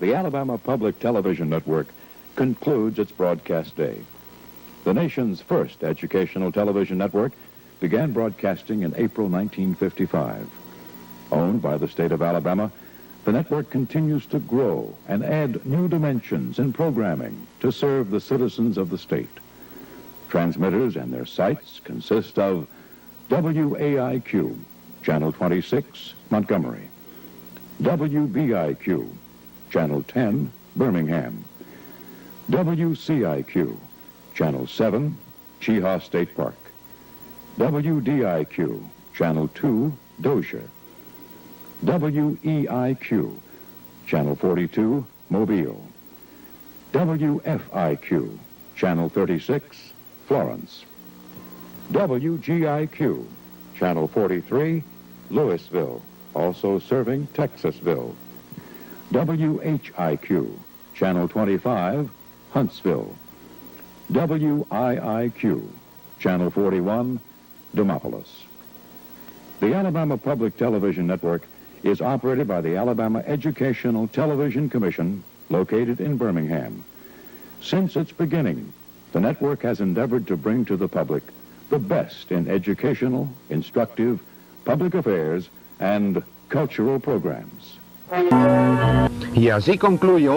the Alabama Public Television Network concludes its broadcast day. The nation's first educational television network began broadcasting in April 1955. Owned by the state of Alabama, the network continues to grow and add new dimensions in programming to serve the citizens of the state. Transmitters and their sites consist of WAIQ, Channel 26, Montgomery; WBIQ, Channel 10, Birmingham; WCIQ, Channel 7, Chehaw State Park; WDIQ, Channel 2, Dozier; WEIQ, Channel 42, Mobile; WFIQ, Channel 36, Florence; WGIQ, Channel 43, Louisville, also serving Texasville; WHIQ, Channel 25, Huntsville; WIIQ, Channel 41, Demopolis. The Alabama Public Television Network is operated by the Alabama Educational Television Commission, located in Birmingham. Since its beginning, the network has endeavored to bring to the public the best in educational, instructive, public affairs, and cultural programs. Y así concluye